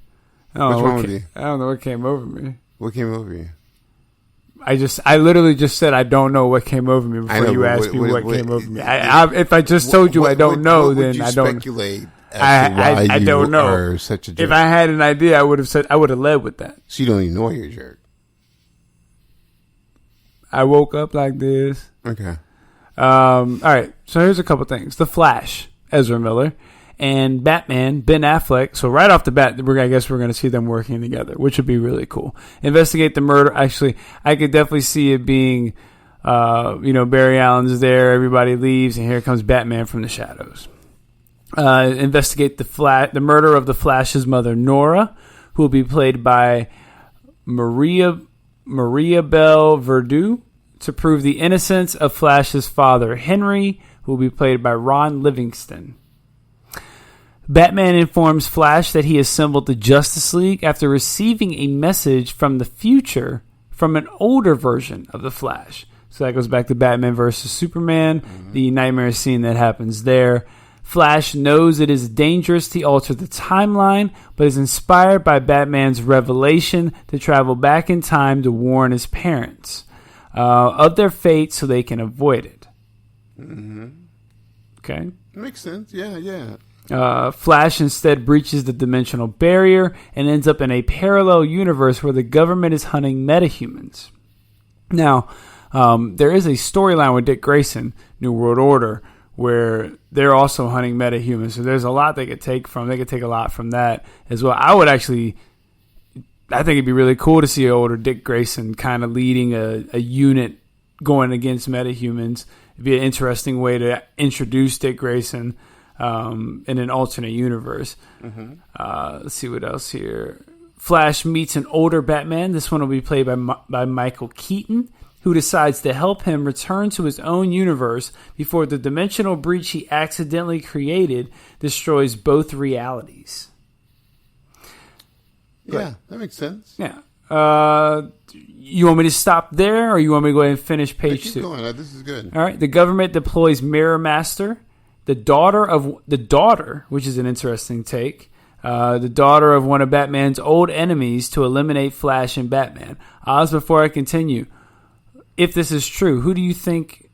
What's wrong with you? I don't know what came over me. What came over you? I literally just said I don't know what came over me before you asked me what came over me. If I just told you I don't know, then I don't speculate as to why I don't know. Are such a jerk. If I had an idea, I would have led with that. So you don't even know you're a jerk. I woke up like this. Okay. All right. So here's a couple things. The Flash, Ezra Miller, and Batman, Ben Affleck. So right off the bat, I guess we're going to see them working together, which would be really cool. Investigate the murder. Actually, I could definitely see it being, Barry Allen's there, everybody leaves, and here comes Batman from the shadows. Investigate the murder of the Flash's mother, Nora, who will be played by Maria Belle Verdue, to prove the innocence of Flash's father, Henry, who will be played by Ron Livingston. Batman informs Flash that he assembled the Justice League after receiving a message from the future from an older version of the Flash. So that goes back to Batman versus Superman, the nightmare scene that happens there. Flash knows it is dangerous to alter the timeline, but is inspired by Batman's revelation to travel back in time to warn his parents of their fate so they can avoid it. Mm-hmm. Okay? Makes sense. Yeah. Flash instead breaches the dimensional barrier and ends up in a parallel universe where the government is hunting metahumans. Now, there is a storyline with Dick Grayson, New World Order, where they're also hunting metahumans. So there's a lot they could take from. They could take a lot from that as well. I think it'd be really cool to see older Dick Grayson kind of leading a unit going against metahumans. It'd be an interesting way to introduce Dick Grayson in an alternate universe. Mm-hmm. Let's see what else here. Flash meets an older Batman. This one will be played by Michael Keaton, who decides to help him return to his own universe before the dimensional breach he accidentally created destroys both realities. Yeah, that makes sense. Yeah. You want me to stop there, or you want me to go ahead and finish page 2? Keep going. This is good. All right. The government deploys Mirror Master, the daughter, which is an interesting take, the daughter of one of Batman's old enemies, to eliminate Flash and Batman. Oz, before I continue, if this is true, who do you think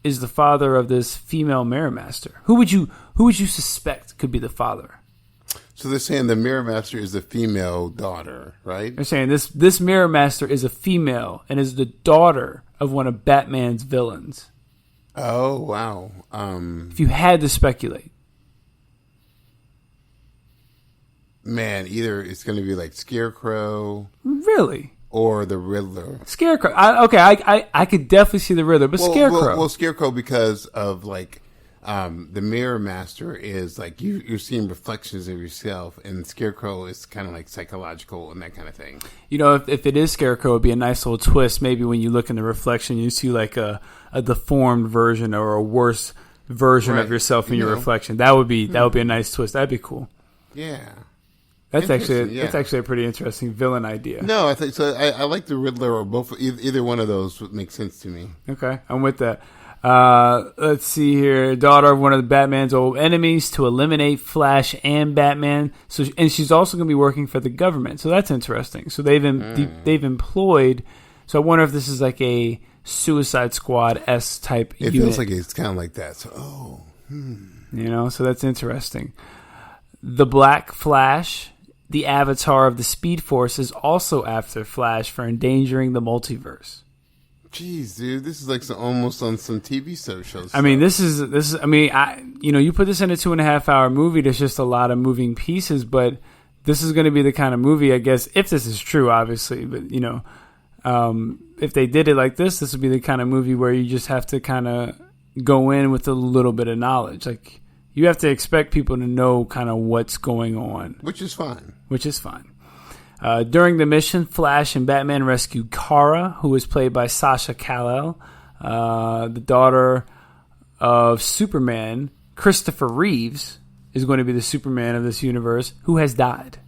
is the father of this female Mirror Master? Who would you suspect could be the father? So they're saying the Mirror Master is the female daughter, right? They're saying this Mirror Master is a female and is the daughter of one of Batman's villains. Oh, wow. If you had to speculate. Man, either it's going to be like Scarecrow. Really? Or the Riddler. Scarecrow. I could definitely see the Riddler, but Scarecrow. Well, Scarecrow because of like the Mirror Master is like you're seeing reflections of yourself, and Scarecrow is kind of like psychological and that kind of thing. You know, if it is Scarecrow, it'd be a nice little twist. Maybe when you look in the reflection, you see like a deformed version or a worse version of yourself in your reflection. That would be a nice twist. That'd be cool. Yeah. That's actually a pretty interesting villain idea. No, I think so. I like the Riddler or both. Either one of those would make sense to me. Okay, I'm with that. Let's see here. Daughter of one of Batman's old enemies to eliminate Flash and Batman. And she's also going to be working for the government. So that's interesting. So they've employed. So I wonder if this is like a Suicide Squad-esque type unit. It feels like it's kind of like that. So, so that's interesting. The Black Flash, the avatar of the Speed Force, is also after Flash for endangering the multiverse. Jeez, dude, this is like almost on some TV shows. I mean, this is. I mean, you put this in a 2.5 hour movie. There's just a lot of moving pieces, but this is going to be the kind of movie, I guess, if this is true, obviously. But if they did it like this would be the kind of movie where you just have to kind of go in with a little bit of knowledge, like. You have to expect people to know kind of what's going on. Which is fine. During the mission, Flash and Batman rescue Kara, who is played by Sasha Kal-El, the daughter of Superman. Christopher Reeves is going to be the Superman of this universe, who has died.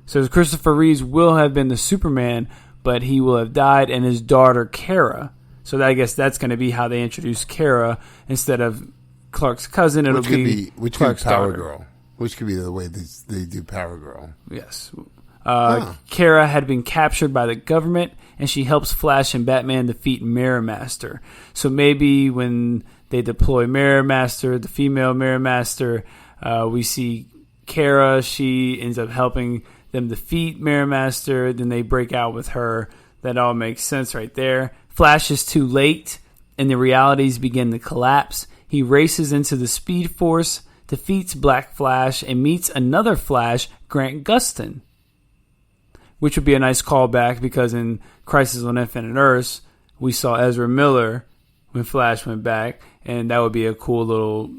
So Christopher Reeves will have been the Superman, but he will have died, and his daughter, Kara. So I guess that's going to be how they introduce Kara instead of Clark's cousin. It'll be Clark's Power daughter. Girl, which could be the way they do Power Girl. Yes. Kara had been captured by the government, and she helps Flash and Batman defeat Mirror Master. So maybe when they deploy Mirror Master, the female Mirror Master, we see Kara. She ends up helping them defeat Mirror Master. Then they break out with her. that all makes sense right there. Flash is too late, and the realities begin to collapse. He races into the Speed Force, defeats Black Flash, and meets another Flash, Grant Gustin, which would be a nice callback because in Crisis on Infinite Earths, we saw Ezra Miller when Flash went back, and that would be a cool little,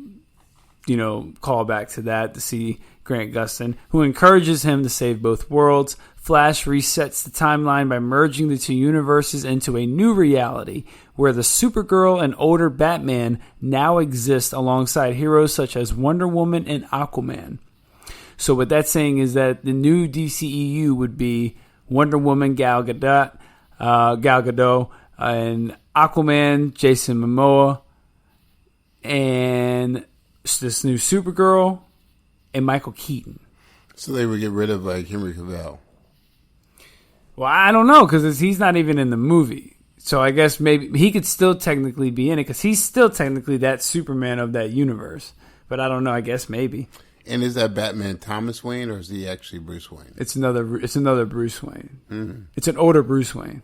callback to that, to see Grant Gustin, who encourages him to save both worlds. Flash resets the timeline by merging the two universes into a new reality where the Supergirl and older Batman now exist alongside heroes such as Wonder Woman and Aquaman. So what that's saying is that the new DCEU would be Wonder Woman, Gal Gadot, and Aquaman, Jason Momoa, and this new Supergirl, and Michael Keaton. So they would get rid of Henry Cavill. Well, I don't know because he's not even in the movie. So I guess maybe he could still technically be in it because he's still technically that Superman of that universe. But I don't know. I guess maybe. And is that Batman Thomas Wayne or is he actually Bruce Wayne? It's another Bruce Wayne. Mm-hmm. It's an older Bruce Wayne.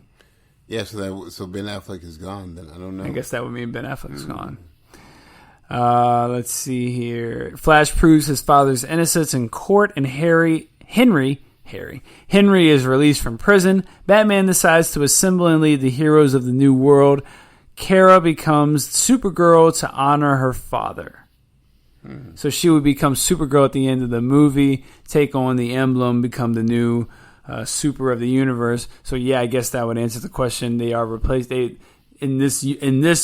Yeah, so Ben Affleck is gone. Then I don't know. I guess that would mean Ben Affleck's gone. Let's see here. Flash proves his father's innocence in court, and Henry is released from prison. Batman decides to assemble and lead the heroes of the new world. Kara becomes Supergirl to honor her father. So she would become Supergirl at the end of the movie, take on the emblem, become the new super of the universe. So yeah, I guess that would answer the question. They are replaced. In this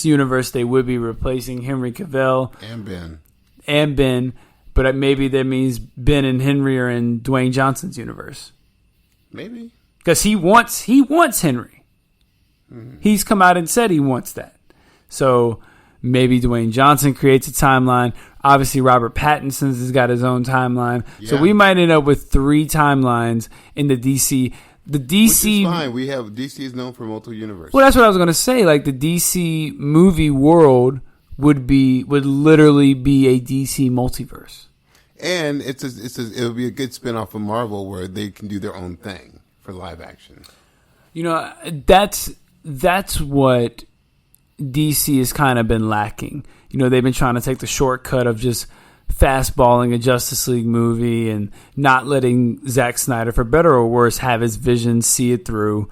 universe, they would be replacing Henry Cavill and Ben. But maybe that means Ben and Henry are in Dwayne Johnson's universe. Maybe. Because he wants Henry. Mm-hmm. He's come out and said he wants that. So maybe Dwayne Johnson creates a timeline. Obviously, Robert Pattinson has got his own timeline. Yeah. So we might end up with 3 timelines in the DC. The DC... Which is fine. DC is known for multiple universes. Well, that's what I was going to say. Like, the DC movie world would literally be a DC multiverse. And it would be a good spin-off of Marvel where they can do their own thing for live action. That's what DC has kind of been lacking. They've been trying to take the shortcut of just fastballing a Justice League movie and not letting Zack Snyder, for better or worse, have his vision, see it through.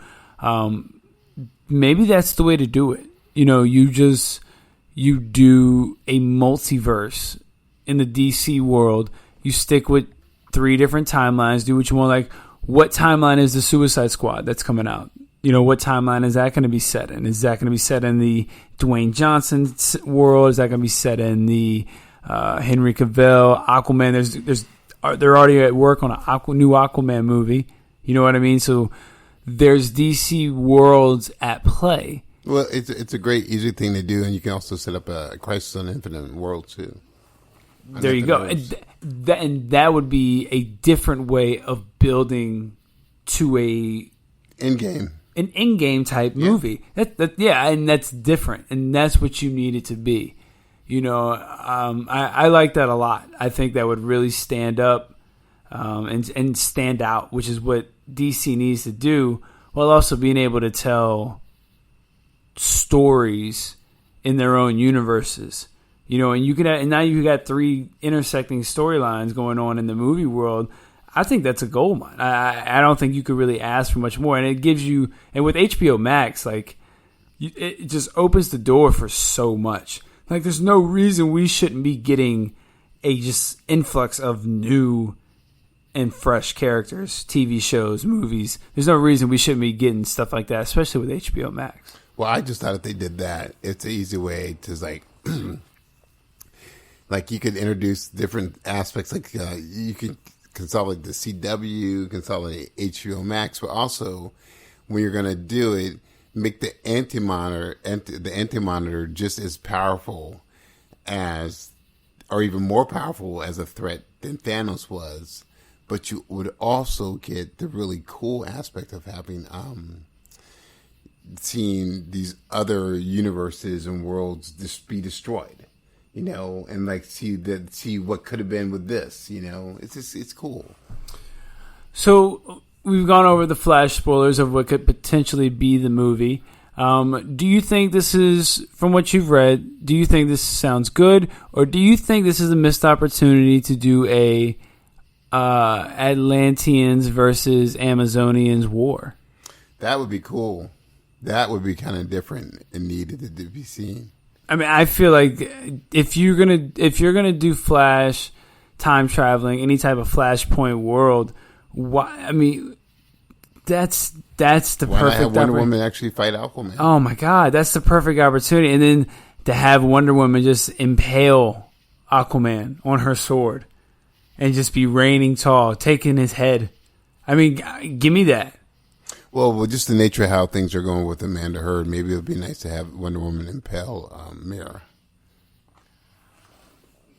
Maybe that's the way to do it. You do a multiverse in the DC world. You stick with 3 different timelines, do what you want. Like, what timeline is the Suicide Squad that's coming out? What timeline is that going to be set in? Is that going to be set in the Dwayne Johnson world? Is that going to be set in the Henry Cavill, Aquaman? They're already at work on a new Aquaman movie. You know what I mean? So there's DC worlds at play. Well, it's a great, easy thing to do, and you can also set up a Crisis on Infinite world too. There you go. And that would be a different way of building to an in-game type movie. And that's different, and that's what you need it to be. I like that a lot. I think that would really stand up and stand out, which is what DC needs to do, while also being able to tell stories in their own universes. And now you got 3 intersecting storylines going on in the movie world. I think that's a gold mine. I don't think you could really ask for much more. And it gives you, and with HBO Max, it just opens the door for so much. Like, there's no reason we shouldn't be getting a just influx of new and fresh characters, TV shows, movies. There's no reason we shouldn't be getting stuff like that, especially with HBO Max. Well, I just thought if they did that, it's an easy way to like you could introduce different aspects. Like you could consolidate the CW, consolidate HBO Max, but also when you're going to do it, make the anti-monitor just as powerful as, or even more powerful as a threat than Thanos was. But you would also get the really cool aspect of having seeing these other universes and worlds just be destroyed, and see what could have been with this, it's cool. So we've gone over the Flash spoilers of what could potentially be the movie. Do you think this is, from what you've read, do you think this sounds good, or do you think this is a missed opportunity to do a Atlanteans versus Amazonians war? That would be cool. That would be kind of different and needed to be seen. I mean, I feel like if you're gonna do Flash, time traveling, any type of Flashpoint world, why? I mean, that's the perfect. Why not have Wonder Woman actually fight Aquaman? Oh my God, that's the perfect opportunity, and then to have Wonder Woman just impale Aquaman on her sword and just be reigning tall, taking his head. I mean, give me that. Well, just the nature of how things are going with Amanda Heard, maybe it would be nice to have Wonder Woman impale Mira.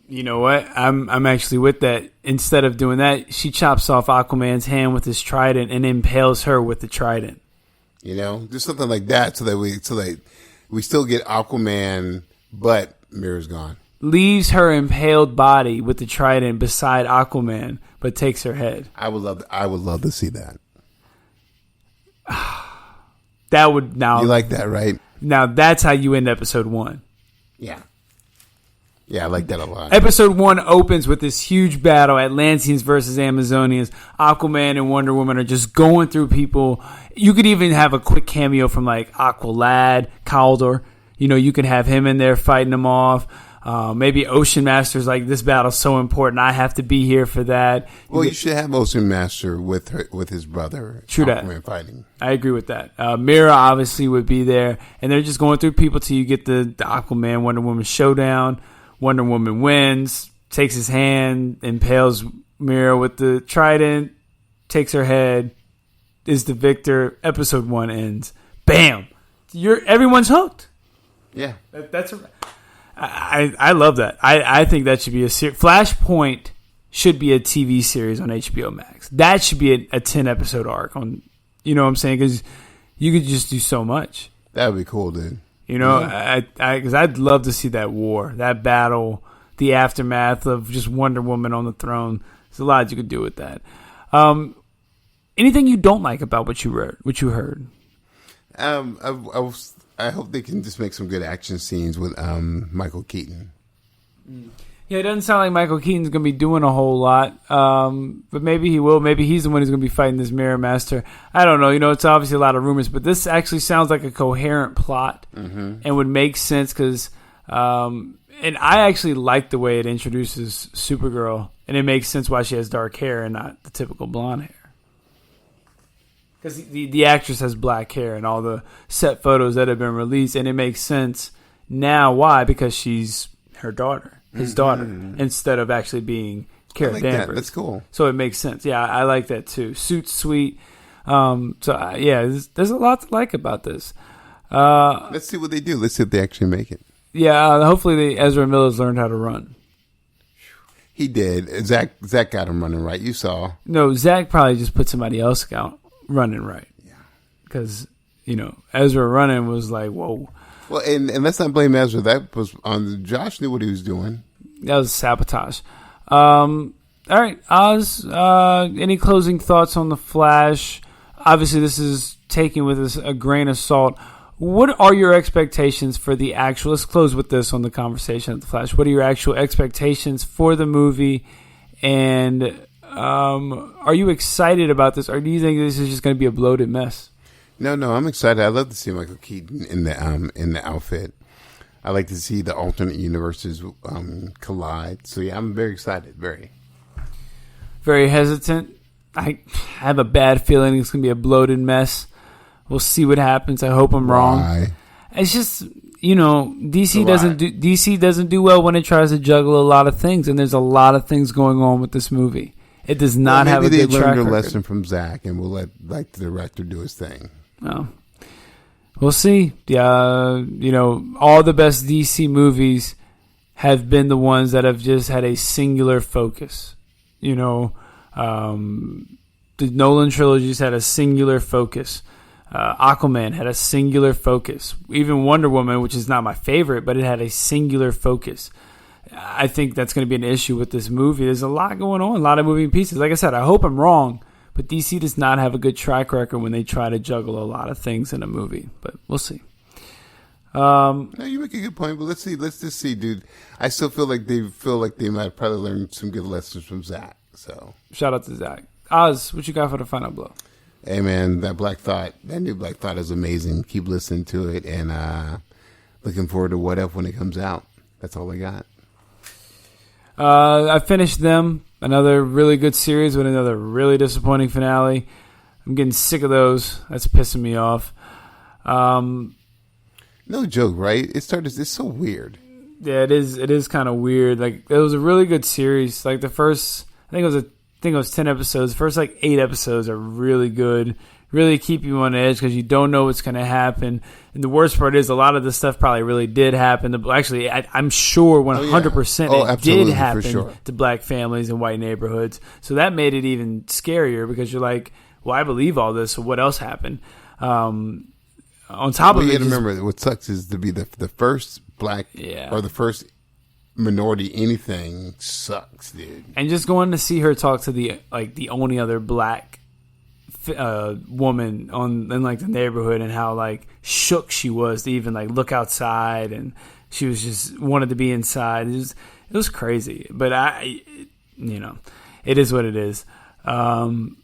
You know what? I'm actually with that. Instead of doing that, she chops off Aquaman's hand with his trident and impales her with the trident. You know, just something like that, so that we still get Aquaman, but Mira's gone. Leaves her impaled body with the trident beside Aquaman, but takes her head. I would love to see that. That would now. You like that, right? Now that's how you end episode 1. Yeah. Yeah, I like that a lot. Episode 1 opens with this huge battle, Atlanteans versus Amazonians. Aquaman and Wonder Woman are just going through people. You could even have a quick cameo from like Aqualad, Kaldor. You know, you could have him in there fighting them off. Maybe Ocean Master's like, this battle's so important, I have to be here for that. Well, you should have Ocean Master with his brother. True Aquaman that. Fighting. I agree with that. Mira obviously would be there, and they're just going through people till you get the Aquaman Wonder Woman showdown. Wonder Woman wins, takes his hand, impales Mira with the trident, takes her head, is the victor. Episode 1 ends. Bam! Everyone's hooked. Yeah. I love that. I think that should be a Flashpoint should be a TV series on HBO Max. That should be a 10-episode arc on, you know what I'm saying? Because you could just do so much. That would be cool, dude. You know, because I'd love to see that war, that battle, the aftermath of just Wonder Woman on the throne. There's a lot you could do with that. Anything you don't like about what you heard? I hope they can just make some good action scenes with Michael Keaton. Yeah, it doesn't sound like Michael Keaton's going to be doing a whole lot, but maybe he will. Maybe he's the one who's going to be fighting this Mirror Master. I don't know. You know, it's obviously a lot of rumors, but this actually sounds like a coherent plot and would make sense because, and I actually like the way it introduces Supergirl, and it makes sense why she has dark hair and not the typical blonde hair. Because the actress has black hair in all the set photos that have been released, and it makes sense now. Why? Because she's her daughter. His daughter, instead of actually being Kara Danvers. That's cool. So it makes sense. Yeah, I like that too. Suit's sweet. There's a lot to like about this. Let's see what they do. Let's see if they actually make it. Yeah, hopefully Ezra Miller's learned how to run. He did. Zach got him running right. You saw. No, Zach probably just put somebody else out running right. Yeah. Because, you know, Ezra running was like, whoa. Well, and let's not blame Ezra. That was on Josh knew what he was doing. That was sabotage. All right, Oz, any closing thoughts on The Flash? Obviously, this is taken with a grain of salt. What are your expectations for the actual... Let's close with this on the conversation of The Flash. What are your actual expectations for the movie? And are you excited about this? Or do you think this is just going to be a bloated mess? No, I'm excited. I love to see Michael Keaton in the outfit. I like to see the alternate universes collide. So yeah, I'm very excited. Very, very hesitant. I have a bad feeling it's gonna be a bloated mess. We'll see what happens. I hope I'm wrong. Why? It's just, you know, DC doesn't do well when it tries to juggle a lot of things, and there's a lot of things going on with this movie. It does not have a good track record. Maybe they learned their lesson from Zach, and we'll let the director do his thing. Oh. We'll see. Yeah, you know, all the best DC movies have been the ones that have just had a singular focus. You know, the Nolan trilogies had a singular focus. Aquaman had a singular focus. Even Wonder Woman, which is not my favorite, but it had a singular focus. I think that's going to be an issue with this movie. There's a lot going on, a lot of moving pieces. Like I said, I hope I'm wrong, but DC does not have a good track record when they try to juggle a lot of things in a movie. But we'll see. No, you make a good point, but let's see. Let's just see, dude. I still feel like they might probably learn some good lessons from Zach. So shout out to Zach. Oz, what you got for the final blow? Hey man, that new Black Thought is amazing. Keep listening to it, and looking forward to What If when it comes out. That's all I got. I finished Them, another really good series with another really disappointing finale. I'm getting sick of those. That's pissing me off. No joke, right? It's so weird. Yeah, it is. It is kind of weird. Like, it was a really good series. Like the first, I think it was 10 episodes. The first 8 episodes are really good. Really keep you on edge because you don't know what's going to happen. And the worst part is a lot of this stuff probably really did happen. Actually, I'm sure 100% it did happen to black families in white neighborhoods. So that made it even scarier because you're like, well, I believe all this. So what else happened? On top of it, you got to remember what sucks is to be the first black or the first minority anything sucks, dude. And just going to see her talk to the only other black woman in the neighborhood and how shook she was to even look outside, and she was just wanted to be inside. It was crazy, but it is what it is. I'm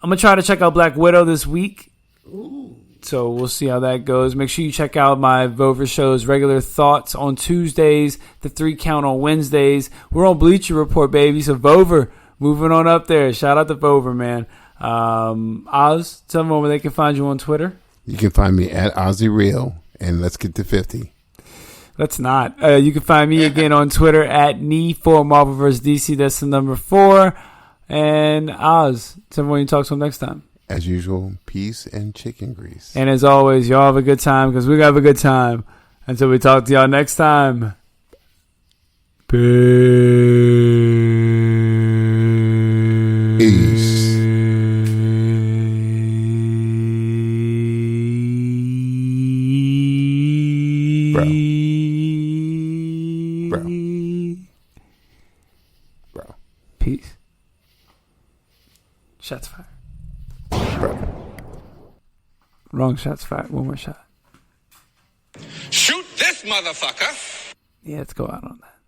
gonna try to check out Black Widow this week. Ooh. So we'll see how that goes. Make sure you check out my Vover Show's Regular Thoughts on Tuesdays, the 3 Count on Wednesdays. We're on Bleacher Report, baby. So Vover, moving on up there. Shout out to Vover, man. Oz, tell them where they can find you on Twitter. You can find me at Ozzy Real, and let's get to 50. Let's not. You can find me again on Twitter at Knee4 Marvel vs. DC. That's the number 4. And Oz, tell them where you talk to them next time. As usual, peace and chicken grease. And as always, y'all have a good time because we got a good time. Until we talk to y'all next time. Peace. Bro. Peace. Shots fired. Bro. Wrong shots fired. One more shot. Shoot this motherfucker. Yeah, let's go out on that.